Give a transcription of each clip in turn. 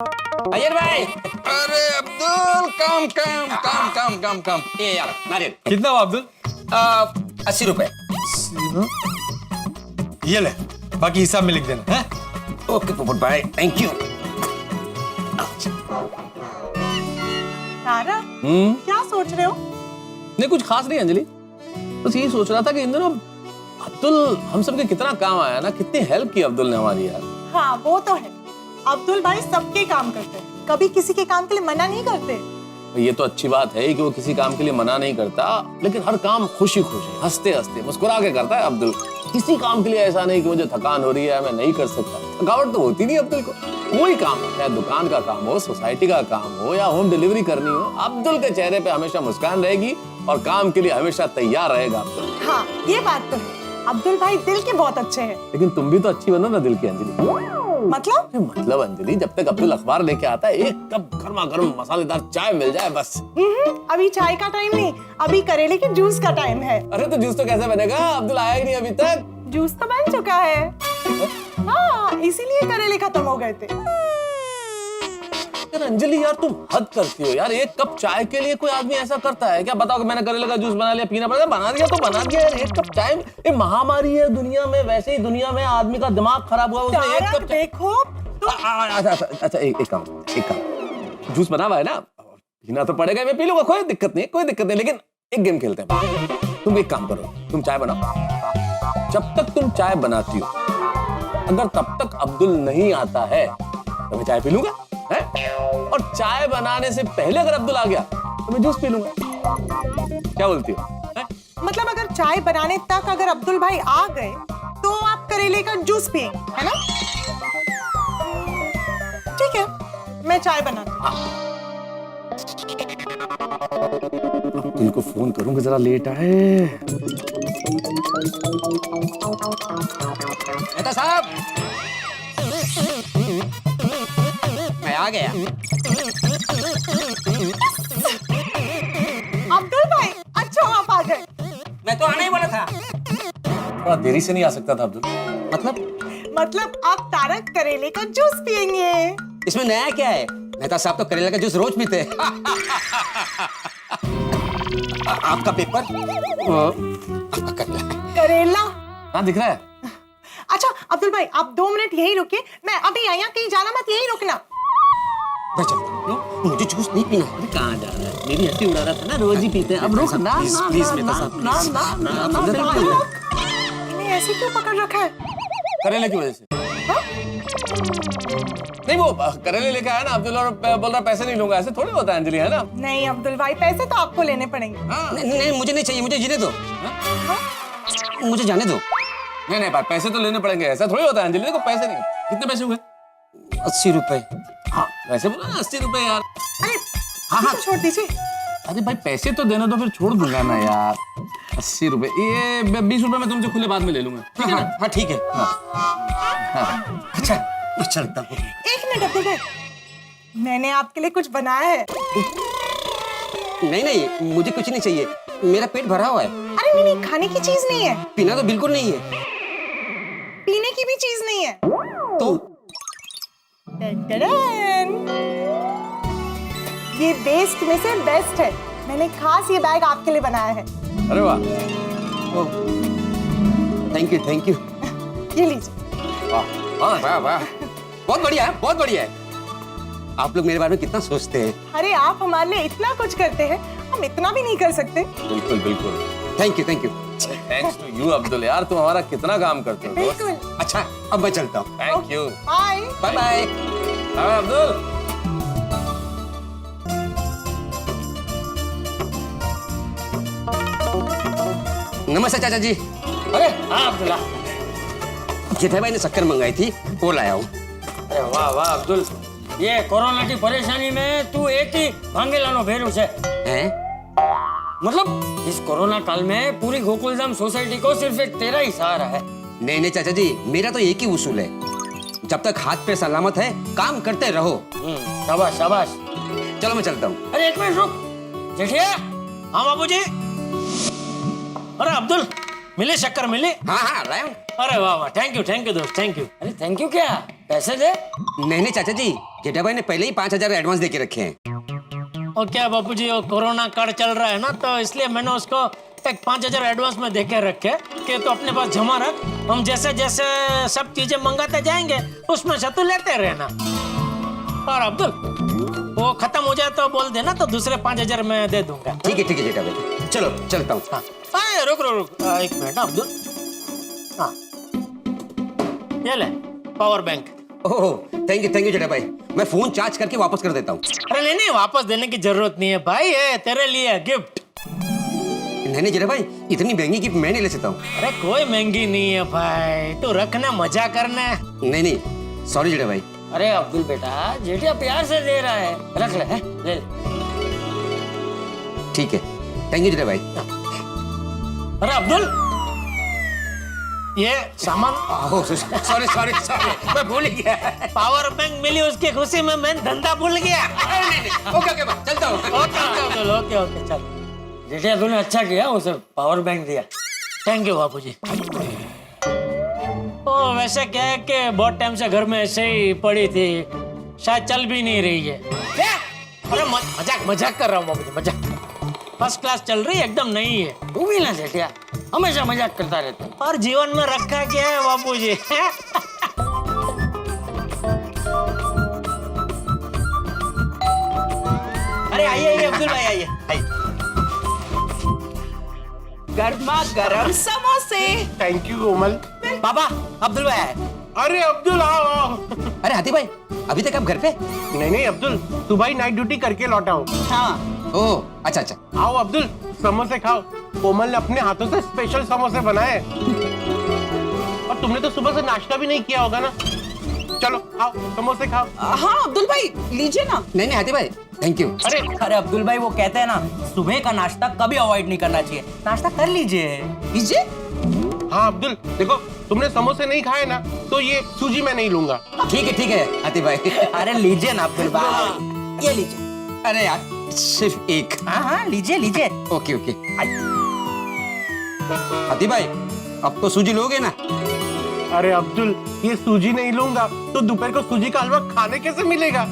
अय्यर भाई। अरे अब्दुल, काम काम काम काम काम काम। ये यार नारियल। कितना हुआ अब्दुल? 80 रुपए। ये ले, बाकी हिसाब में लिख देना है। ओके पोपट भाई, थैंक यू। तारा, क्या सोच रहे हो? नहीं कुछ खास नहीं अंजलि, बस यही सोच रहा था कि इन दिनों अब्दुल हम सबके कितना काम आया ना, कितनी हेल्प की अब्दुल ने हमारी यार। हाँ वो तो है, अब्दुल भाई सबके काम करते हैं, कभी किसी के काम के लिए मना नहीं करते। ये तो अच्छी बात है कि वो किसी काम के लिए मना नहीं करता, लेकिन हर काम खुशी खुशी हंसते हंसते मुस्कुरा के करता है अब्दुल। किसी काम के लिए ऐसा नहीं कि मुझे थकान हो रही है, मैं नहीं कर सकता। थकावट तो होती नहीं अब्दुल को, कोई काम हो, चाहे दुकान का काम हो, सोसाइटी का काम हो या होम डिलीवरी करनी हो, अब्दुल के चेहरे पे हमेशा मुस्कान रहेगी और काम के लिए हमेशा तैयार रहेगा अब्दुल। हाँ ये बात तो है, अब्दुल भाई दिल के बहुत अच्छे हैं। लेकिन तुम भी तो अच्छी बनो ना दिल की अंजलि। मतलब अंजलि, जब तक अब्दुल अखबार लेके आता है, एक कप गर्मा गर्म मसालेदार चाय मिल जाए बस। अभी चाय का टाइम नहीं, अभी करेले के जूस का टाइम है। अरे तो जूस तो कैसे बनेगा, अब्दुल आया ही नहीं अभी तक। जूस तो बन चुका है। हाँ इसीलिए करेले खत्म हो गए थे। यार अंजलि यार तुम हद करती हो यार, एक कप चाय के लिए कोई आदमी ऐसा करता है क्या? बताओ कि मैंने करेले का जूस बना लिया, पीना पड़ेगा? बना दिया तो बना दिया यार, एक कप चाय। ये महामारी है दुनिया में, वैसे ही दुनिया में आदमी का दिमाग खराब हुआ, उसने एक कप देखो तो... अच्छा एक काम, जूस बना हुआ है ना, पीना तो पड़ेगा, मैं पी लूंगा, कोई दिक्कत नहीं, लेकिन एक गेम खेलते हैं। तुम एक काम करो, तुम चाय बनाओ, जब तक तुम चाय बनाती हो, अगर तब तक अब्दुल नहीं आता है तो मैं चाय पी लूंगा है? और चाय बनाने से पहले अगर अब्दुल आ गया तो मैं जूस पी लूंगा। क्या बोलती हो? मतलब अगर चाय बनाने तक अगर अब्दुल भाई आ गए तो आप करेले का जूस पिएंगे, है ना? ठीक है, मैं चाय बनाती हूँ। अब्दुल को फोन करूंगा, जरा लेट आए। नेता साहब, मैं आ गया। अब्दुल भाई, अच्छा आप आ गए। मैं तो आने ही वाला था। थोड़ा देरी से नहीं आ सकता था अब्दुल? मतलब आप तारक करेले का जूस पिएंगे? इसमें नया क्या है? नेता साहब तो करेले का जूस रोज पीते हैं। आपका पेपर? आपका करेला। हाँ दिख रहा है। अच्छा अब्दुल भाई, आप 2 मिनट यही रुकिए, मैं अभी आई, कहीं जाना मत, यही रुकना। मैं चलता हूँ, मुझे जूस नहीं पीना। अरे कहाँ जा रहा है? मेरी हड्डी उड़ा रहा था ना, रोज ही पीते हैं। अब रुक ना, प्लीज नेता साहब, इन्हें ऐसे क्यों पकड़ रखा है? करेले की वजह से। नहीं वो करेले लेके आया ना अब्दुल, और बोल रहा पैसे नहीं लूंगा। ऐसे थोड़ी होता है अंजलि, है ना? नहीं अब्दुल भाई, पैसे तो आपको लेने पड़ेंगे। नहीं मुझे नहीं चाहिए, मुझे जीने दो। मुझे जाने दो। नहीं पैसे तो लेने पड़ेंगे, ऐसा थोड़ी होता है अंजलि। देखो पैसे नहीं, कितने पैसे हुए? 80 रुपए। हाँ वैसे बोला ना 80 रुपए यार। अरे हाँ छोड़ दीजिए। अरे भाई पैसे तो देने दो, फिर छोड़ दूंगा ना यार। 80 रुपए, ये 20 रुपए मैं तुमसे खुले बाद में ले लूंगा, ठीक है ना? हाँ ठीक है। अच्छा मैं चलता हूँ। 1 मिनट अब्दुल भाई, मैंने आपके लिए कुछ बनाया है। नहीं मुझे कुछ नहीं चाहिए, मेरा पेट भरा हुआ है। अरे नहीं, खाने की चीज नहीं है। पीना तो बिल्कुल नहीं है। पीने की भी चीज नहीं है। तो ये बेस्ट में से बेस्ट है, मैंने खास ये बैग आपके लिए बनाया है। अरे वाह, थैंक यू। ये लीजिए। वाह बहुत बढ़िया है, बहुत बढ़िया है। आप लोग मेरे बारे में कितना सोचते हैं। अरे आप हमारे लिए इतना कुछ करते हैं, हम इतना भी नहीं कर सकते। बिल्कुल। Thank you. Thanks to you Abdul, यार तुम हमारा कितना काम करते हो दोस्त। बिल्कुल। अच्छा अब मैं चलता हूँ। Thank you. Bye bye. Abdul. नमस्ते चाचा जी। अरे हाँ अब्दुल्ला। जेठा भाई ने शक्कर मंगाई थी, वो लाया हूँ। अरे वाह अब्दुल, ये कोरोना की परेशानी में तू एक ही भांगेलानो भेरू से हैं? मतलब इस कोरोना काल में पूरी गोकुलधाम सोसाइटी को सिर्फ एक तेरा ही सहारा है। नहीं चाचा जी, मेरा तो एक ही उसूल है, जब तक हाथ पे सलामत है काम करते रहो। शाबाश। चलो मैं चलता हूँ। अरे एक मिनट रुक जेठिया। हाँ बाबूजी। अरे अब्दुल, मिले शक्कर मिले? हाँ लाया हूँ। अरे वाह थैंक यू दोस्त, थैंक यू। अरे थैंक यू क्या, पैसे दे। नहीं चाचा जी, जेठा भाई ने पहले ही 5,000 एडवांस देके रखे हैं। और क्या बापूजी, वो कोरोना काल चल रहा है ना, तो इसलिए मैंने उसको एक 5,000 एडवांस में देके रखे कि तो अपने पास जमा रख, हम जैसे जैसे सब चीजें मंगाते जाएंगे उसमें से तू लेते रहना। और अब्दुल, वो खत्म हो जाए तो बोल देना, तो दूसरे 5,000 मैं दे दूंगा। ठीक है जेठा भाई, चलो चलता हूँ। हाँ, रुक रुक रुक, एक मिनट अब्दुल। हाँ, ये ले power bank. Oh thank you Jetha भाई, मैं फोन चार्ज करके वापस कर देता हूँ। अरे नहीं, वापस देने की जरूरत नहीं है भाई, ये तेरे लिए गिफ्ट। नहीं जेठा भाई, इतनी महंगी गिफ्ट मैं नहीं ले सकता हूँ। अरे कोई महंगी नहीं है भाई, तू रखना, मजा करना। नहीं सॉरी जेठा भाई। अरे अब्दुल बेटा, जेठिया प्यार से दे रहा है, रख ले, ले ले। ठीक है, थैंक यू जेठा भाई। अरे अब्दुल, ये सामान सॉरी मैं भूल गया। पावर बैंक मिली, उसकी खुशी में मैं धंधा भूल गया। ओके चलता हूँ। ओके चल। जेठिया तूने अच्छा किया, उसे पावर बैंक दिया। थैंक यू बापूजी। ओ वैसे क्या है कि बहुत टाइम से घर में ऐसे ही पड़ी थी, शायद चल भी नहीं रही है। क्या? अरे मजाक कर रहा हूँ बापूजी, मजाक। फर्स्ट क्लास चल रही है, एकदम नहीं है। तू भी ना जेठिया, हमेशा मजाक करता रहता है। और जीवन में रखा क्या है बापूजी? अरे आइए अब्दुल भाई, आइए। गर्मा गर्म समोसे। थैंक यू कोमल। पापा, अब्दुल भाई आए। अरे अब्दुल आओ। अरे हाथी भाई, अभी तक आप घर पे? नहीं अब्दुल, सुबह ही नाइट ड्यूटी करके लौटा हूँ। हाँ, ओह अच्छा। आओ अब्दुल, समोसे खाओ। कोमल ने अपने हाथों से स्पेशल समोसे बनाए। और तुमने तो सुबह से नाश्ता भी नहीं किया होगा ना। चलो आओ, समोसे खाओ। हाँ अब्दुल भाई लीजिए ना। नहीं हाथी भाई, थैंक यू। अरे अब्दुल भाई, वो कहते हैं ना, सुबह का नाश्ता कभी अवॉइड नहीं करना चाहिए, नाश्ता कर लीजिए। लीजिए। हाँ अब्दुल, देखो तुमने समोसे नहीं खाए ना, तो ये सूजी मैं नहीं लूंगा। ठीक है हाथी भाई। अरे लीजिए ना अब्दुल भाई, ये लीजिए। अरे यार, सिर्फ एक। हाँ लीजिए। ओके हाथी भाई, अब तो सूजी लोगे ना? अरे अब्दुल, ये सूजी नहीं लूंगा तो दोपहर को सूजी का हलवा खाने कैसे मिलेगा?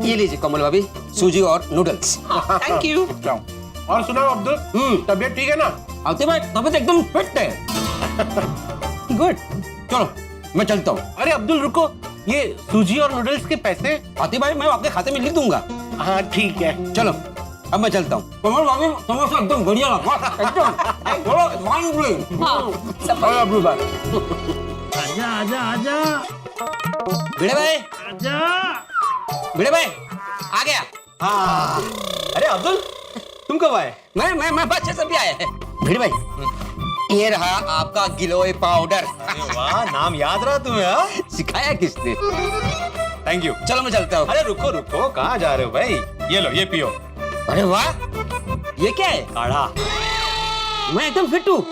ये लीजिए कोमल भाभी, सूजी और नूडल्स। Thank you. और सुनाओ अब्दुल, तबीयत ठीक है ना? हाथी भाई तबीयत एकदम फिट है। गुड, चलो मैं चलता हूँ। अरे अब्दुल रुको, ये सूजी और नूडल्स के पैसे? हाथी भाई मैं आपके खाते में लिख दूंगा। हाँ ठीक है। चलो अब मैं चलता हूँ। कोमल भाभी, समोसा एकदम बढ़िया लगा, एकदम मान ब्लोइंग। और अब्दुल भाई, आजा। भिड़े भाई आ गया। हाँ। अरे अब्दुल, तुम कब आए? मैं बच्चे से भी आया है। भिड़े भाई, ये रहा आपका गिलोय पाउडर। वाह, नाम याद रहा तुम्हें? हाँ? सिखाया किसने? Thank you. चलो मैं चलता हूँ। अरे रुको, कहाँ जा रहे हो भाई? ये लो, ये पियो। अरे वाह, ये क्या है? काढ़ा। मैं एकदम फिट हूँ,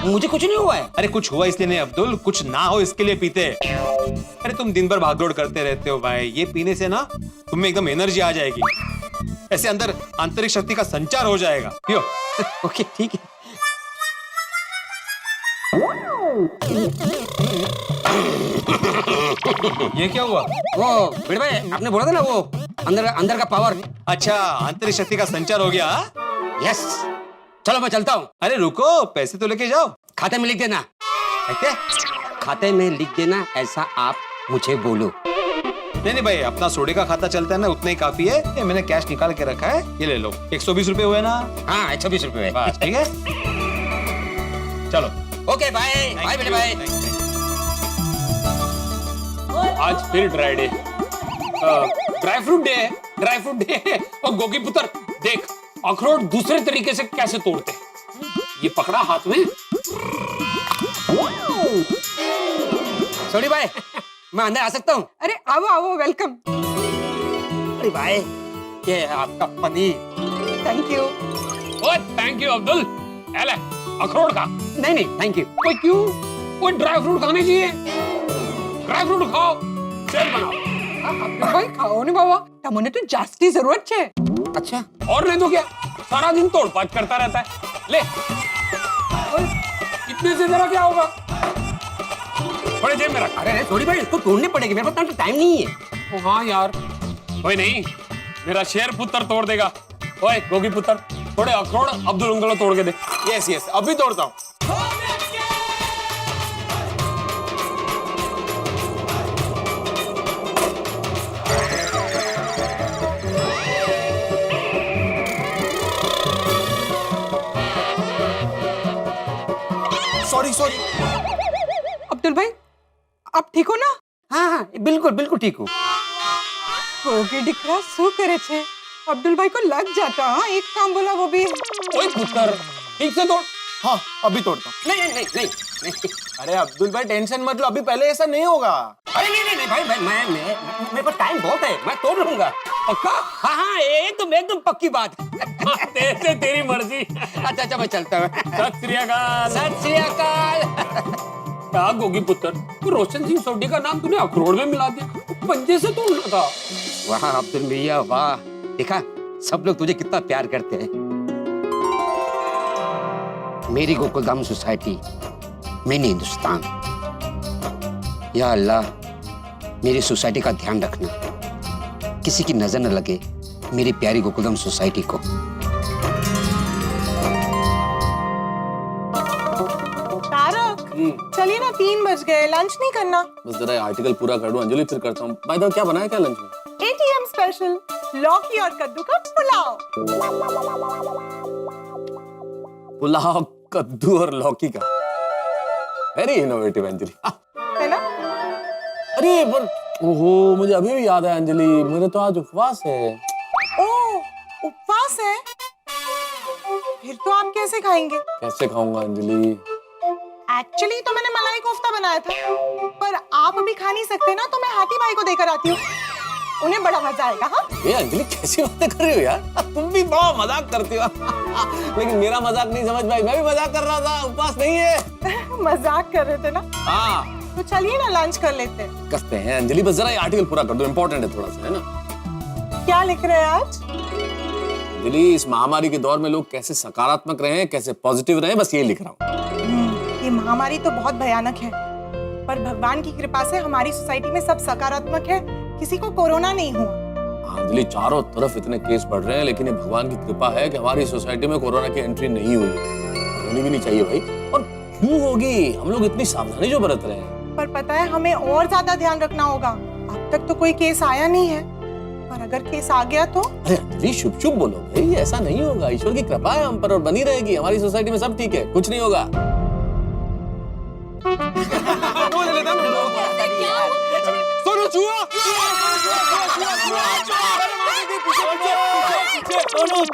मुझे कुछ नहीं हुआ है। अरे कुछ हुआ इसलिए नहीं अब्दुल, कुछ ना हो इसके लिए पीते। अरे तुम दिन भर भागदौड़ करते रहते हो भाई, ये पीने से ना तुम में एकदम एनर्जी आ जाएगी, ऐसे अंदर आंतरिक शक्ति का संचार हो जाएगा। पियो। ओके ठीक है। ये क्या हुआ? वो भिड़े भाई, आपने बोला था ना वो अंदर का पावर। अच्छा, आंतरिक शक्ति का संचार हो गया। यस, चलो मैं चलता हूँ। अरे रुको, पैसे तो लेके जाओ। खाते में लिख देना। ऐसे? खाते में लिख देना, ऐसा आप मुझे बोलो। नहीं भाई, अपना सोडे का खाता चलता है ना, उतना ही काफी है। ये मैंने कैश निकाल के रखा है, ये ले लो। 120 रुपए हुए ना? हाँ 120 रुपए। बस ठीक है, चलो। ओके बाय बाय भिड़े भाई। आज फिर dry day, dry fruit day है। और गोगी पुत्र देख, अखरोट दूसरे तरीके से कैसे तोड़ते हैं। ये पकड़ा हाथ में। सॉरी भाई, मैं अंदर आ सकता हूँ? अरे आओ, वेलकम। अरे भाई, ये आपका पनीर। Thank you. ओए थैंक यू अब्दुल। एले अखरोट खा। नहीं थैंक यू। ओए क्यों? ओए ड्राई फ्रूट खाने चाहिए, ड्राई फ्रूट खाओ, सेब बनाओ। भाई खाओ नहीं बाबा, तमने तो जास्ती जरूरत है। अच्छा, और नहीं तो क्या, सारा दिन तोड़ पाच करता रहता है। ले, इतने से जरा क्या होगा? थोड़े जेब में रख। अरे सॉरी भाई, इसको तोड़नी पड़ेगी, मेरे पास टाइम नहीं है। ओ हाँ यार, कोई नहीं, मेरा शेर पुत्र तोड़ देगा। ओए गोगी पुत्र, थोड़े अखरोट अब्दुल अंकल को तोड़ के दे। यस यस, अभी तोड़ता हूँ। Sorry sorry. अब्दुल भाई, आप ठीक हो ना? हाँ हाँ, बिल्कुल बिल्कुल ठीक हूँ। गोगी दिखरा શું કરે છે? अब्दुल भाई को लग जाता। हाँ, एक काम बोला वो भी। ओए पुत्र, ठीक से तोड़। हाँ अभी तोड़ता हूँ। नहीं नहीं नहीं नहीं। अरे अब्दुल भाई टेंशन मत लो, अभी पहले ऐसा नहीं होगा। अरे नहीं नहीं भाई, मैं मेरे पास टाइम बहुत है, मैं तोड़ लूंगा। पक्का? हाँ हाँ, एकदम पक्की बात। तेरे तेरी मर्जी। अच्छा मैं चलता हूँ। सत श्री अकाल। सत श्री अकाल। क्या गोगी पुत्र, वो रोशन सिंह सोडी का नाम तूने अखरोट में मिला दिया, पंजे से तोड़ना था। वाह अब्दुल भैया वाह, देखा सब लोग तुझे कितना प्यार करते हैं। मेरी गोकुलधाम सोसाइटी, मैंने हिंदुस्तान। या अल्लाह, मेरी सोसाइटी का ध्यान रखना, किसी की नजर न लगे मेरी प्यारी गोकुलधाम सोसाइटी को। तारक, चलिए ना, 3 बज गए, लंच नहीं करना? बस जरा आर्टिकल पूरा कर दूं, अंजलि फिर करता हूँ। बाय द वे, क्या बनाया क्या लंच में? ATM स्पेशल, लौकी और कद्दू का पुलाव। पुलाव, कद्दू और लौकी का। Very innovative Anjali. है ना? अरे पर ओहो, मुझे अभी भी याद है अंजलि, मेरे तो आज उपवास है। ओह, उपवास है? फिर तो आप कैसे खाएंगे? कैसे खाऊंगा अंजलि? एक्चुअली तो मैंने मलाई कोफ्ता बनाया था, पर आप अभी खा नहीं सकते ना, तो मैं हाथी भाई को देकर आती हूँ, उन्हें बड़ा मजा आएगा। हाँ, ये अंजलि कैसी बातें कर रही हो यार, तुम भी बहुत मजाक करती हो। लेकिन मेरा मजाक नहीं समझ पाई, मैं भी मजाक कर रहा था, उपवास नहीं है। मजाक कर रहे थे ना? हाँ तो चलिए ना, लंच कर लेते हैं। कसते हैं अंजलि, बस जरा ये आर्टिकल पूरा कर दो, इम्पोर्टेंट है थोड़ा सा, है ना? क्या लिख रहे हैं आज? अंजलि, इस महामारी के दौर में लोग कैसे सकारात्मक रहे, कैसे पॉजिटिव रहे, बस ये लिख रहा हूँ। ये महामारी तो बहुत भयानक है, पर भगवान की कृपा से हमारी सोसाइटी में सब सकारात्मक है, किसी को कोरोना नहीं हुआ। अंजलि, चारों तरफ इतने केस बढ़ रहे हैं, लेकिन ये भगवान की कृपा है कि हमारी सोसाइटी में कोरोना की एंट्री नहीं हुई है। होनी भी नहीं चाहिए भाई, और क्यों होगी, हम लोग इतनी सावधानी जो बरत रहे हैं। पर पता है, हमें और ज्यादा ध्यान रखना होगा। अब तक तो कोई केस आया नहीं है, पर अगर केस आ गया तो? अरे अंजलि, शुभ शुभ बोलो भाई, ऐसा नहीं होगा, ईश्वर की कृपा है हम पर और बनी रहेगी, हमारी सोसाइटी में सब ठीक है, कुछ नहीं होगा।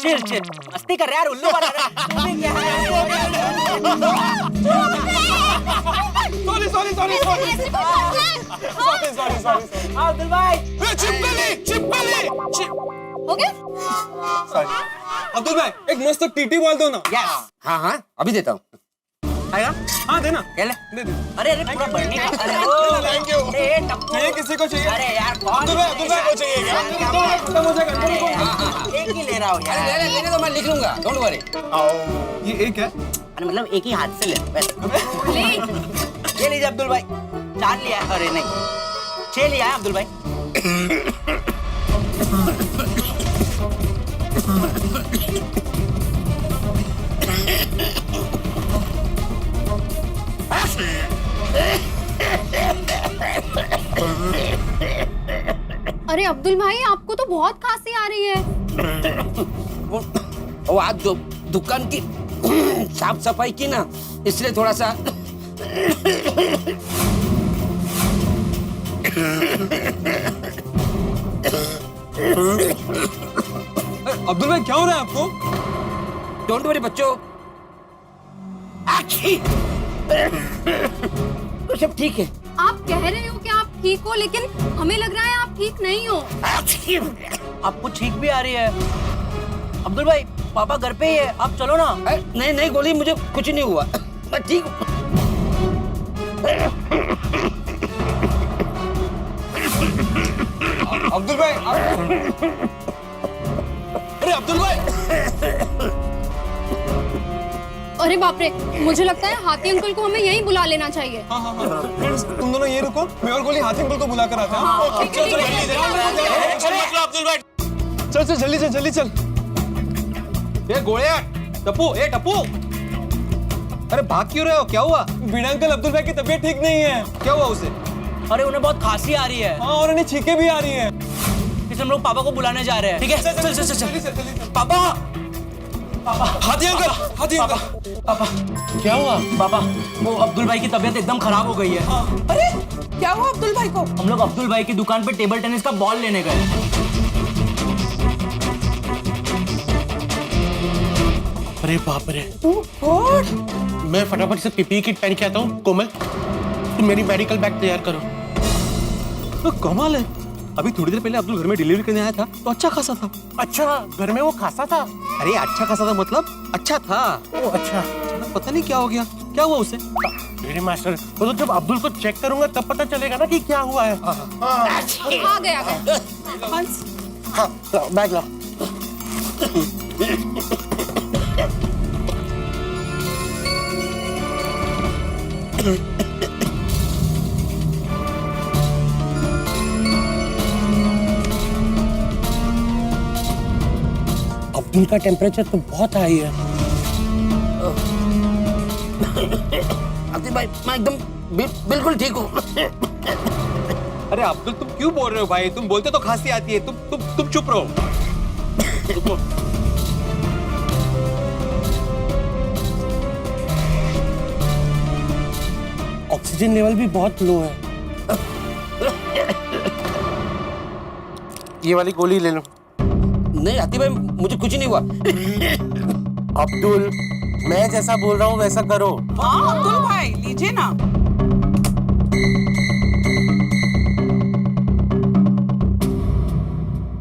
चिल चिल, मस्ती कर रहे यार, उल्लू बना रहे। अब्दुल भाई, हो गया? अब्दुल भाई एक मस्त टीटी बॉल दो ना। हाँ हाँ, अभी देता हूँ। आएगा? हाँ देना। क्या ले? अरे अरे पूरा बढ़ने का। अरे थैंक यू। अरे टप्पू। चाहिए किसी को चाहिए? अरे यार कौन? अब्दुल भाई को चाहिए क्या? खत्म हो जाएगा। अरे एक ही ले रहा हूँ यार। लेने तो मैं लिख लूंगा, डोंट वरी। ये एक है। अरे मतलब एक ही हाथ से ले बस। ये लीजिए अब्दुल भाई, 4 लिया। अरे नहीं, 6 लिया है अब्दुल भाई। अरे अब्दुल भाई, आपको तो बहुत खांसी आ रही है। वो आज दुकान की साफ सफाई की ना, इसलिए थोड़ा सा। अब्दुल भाई क्या हो रहा है आपको? डोंट वरी बच्चों, तो सब ठीक है। आप कह रहे हो कि आप ठीक हो, लेकिन हमें लग रहा है आप ठीक नहीं हो। आपको ठीक भी आ रही है। अब्दुल भाई, पापा घर पे ही है, आप चलो ना। नहीं नहीं गोली, मुझे कुछ नहीं हुआ, मैं ठीक हूँ। अब्दुल भाई अरे अब्दुल भाई, अरे बाप रे, मुझे लगता है हाथी अंकल को हमें यहीं बुला लेना चाहिए। फ्रेंड्स तुम दोनों ये रुको, मैं और गोली हाथी अंकल को बुला कर आता हूँ। चल चल जल्दी चल जल्दी चल। ए गोलिया, टप्पू, ए टप्पू, अरे भाग क्यों रहे हो? क्या हुआ? बीड़ा अंकल अब्दुल भाई की तबीयत ठीक नहीं है। क्या हुआ उसे? अरे उन्हें बहुत खांसी आ रही है। हाँ और उन्हें छींकें भी आ रही है। इसलिए हम लोग पापा को बुलाने जा रहे हैं। ठीक है चल चल चल। पापा हाथी अंकल, हाथी अंकल। पापा क्या हुआ? पापा वो अब्दुल भाई की तबीयत एकदम खराब हो गई है। अरे क्या हुआ अब्दुल भाई को? हम लोग अब्दुल भाई की दुकान पे टेबल टेनिस का बॉल लेने गए। अरे बाप रे, गॉड। मैं फटाफट से पीपीई किट पहन के आता हूँ। कोमल तुम मेरी मेडिकल बैग तैयार करो। तो कमाल है, अभी थोड़ी देर पहले अब्दुल घर में डिलीवरी करने आया था तो अच्छा खासा था। अच्छा घर में वो खासा था? अरे अच्छा खासा था मतलब अच्छा था। ओ अच्छा, पता नहीं क्या हो गया, क्या हुआ उसे? मेरे मास्टर वो तो जब अब्दुल को चेक करूंगा तब पता चलेगा ना कि क्या हुआ है। आ गया। हंस। हाँ बैग ला। अब्दुल का टेम्परेचर तो बहुत हाई है। अब्दुल भाई मैं एकदम बिल्कुल ठीक हूँ। अरे अब्दुल तुम क्यों बोल रहे हो भाई? तुम बोलते तो खांसी आती है। तुम चुप रहो। ऑक्सीजन लेवल भी बहुत लो है। ये वाली गोली ले लो। नहीं आती भाई, मुझे कुछ नहीं हुआ। अब्दुल मैं जैसा बोल रहा हूँ वैसा करो। हाँ अब्दुल भाई लीजिए ना।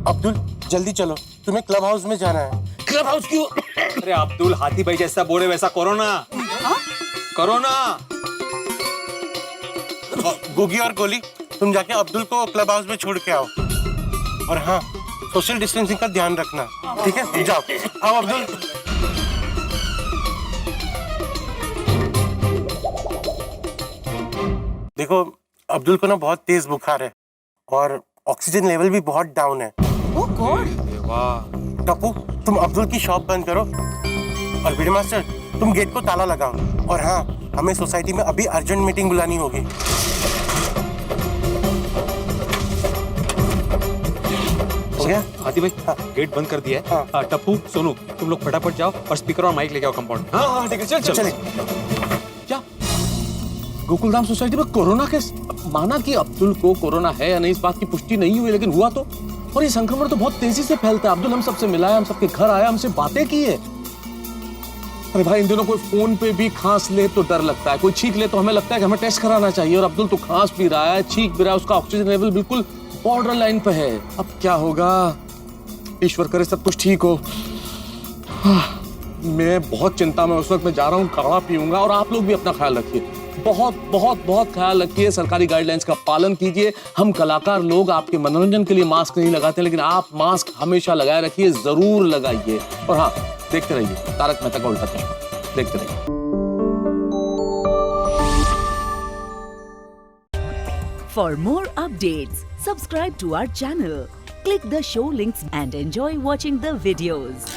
अब्दुल जल्दी चलो, तुम्हें क्लब हाउस में जाना है। क्लब हाउस क्यों? अरे अब्दुल हाथी भाई जैसा बोले वैसा करो ना। करो ना। गोगी और गोली तुम जाके अब्दुल को क्लब हाउस में छोड़ के आओ। और हाँ सोशल डिस्टेंसिंग का ध्यान रखना, ठीक है? जाओ आओ अब्दुल। देखो अब्दुल को ना बहुत तेज बुखार है और ऑक्सीजन लेवल भी बहुत डाउन है। ओह गॉड। टप्पू तुम अब्दुल की शॉप बंद करो और बीडी मास्टर तुम गेट को ताला लगाओ। और हाँ हमें सोसाइटी में अभी अर्जेंट मीटिंग बुलानी होगी। हो गया? हाथी भाई गेट बंद कर दिया है। हाँ। टप्पू सोनू तुम लोग फटाफट जाओ और स्पीकर और माइक लेके आओ कंपाउंड। हाँ हाँ ठीक है चल चल। चलिए। क्या गोकुलधाम सोसाइटी में कोरोना केस? माना कि अब्दुल को कोरोना है या नहीं इस बात की पुष्टि नहीं हुई, लेकिन हुआ तो। और ये संक्रमण तो बहुत तेजी से फैलता है। अब्दुल हम सबसे मिला है, हम सबके घर आया, हमसे बातें की है। अरे भाई इन दिनों कोई फोन पे भी खांस ले तो डर लगता है, कोई छींक ले तो हमें लगता है कि हमें टेस्ट कराना चाहिए। और अब्दुल तो खांस भी रहा है, छींक भी रहा है, उसका ऑक्सीजन लेवल बिल्कुल बॉर्डर लाइन पे है। अब क्या होगा? ईश्वर करे सब कुछ ठीक हो। मैं बहुत चिंता में उस वक्त मैं जा रहा हूँ, काढ़ा पीऊंगा। और आप लोग भी अपना ख्याल रखिए, बहुत बहुत बहुत ख्याल रखिए, सरकारी गाइडलाइंस का पालन कीजिए। हम कलाकार लोग आपके मनोरंजन के लिए मास्क नहीं लगाते, लेकिन आप मास्क हमेशा लगाए रखिए, जरूर लगाइए। और हाँ देखते रहिए तारक मेहता का उल्टा चश्मा, देखते रहिए। For more updates, subscribe to our channel, click the show links and enjoy watching the videos.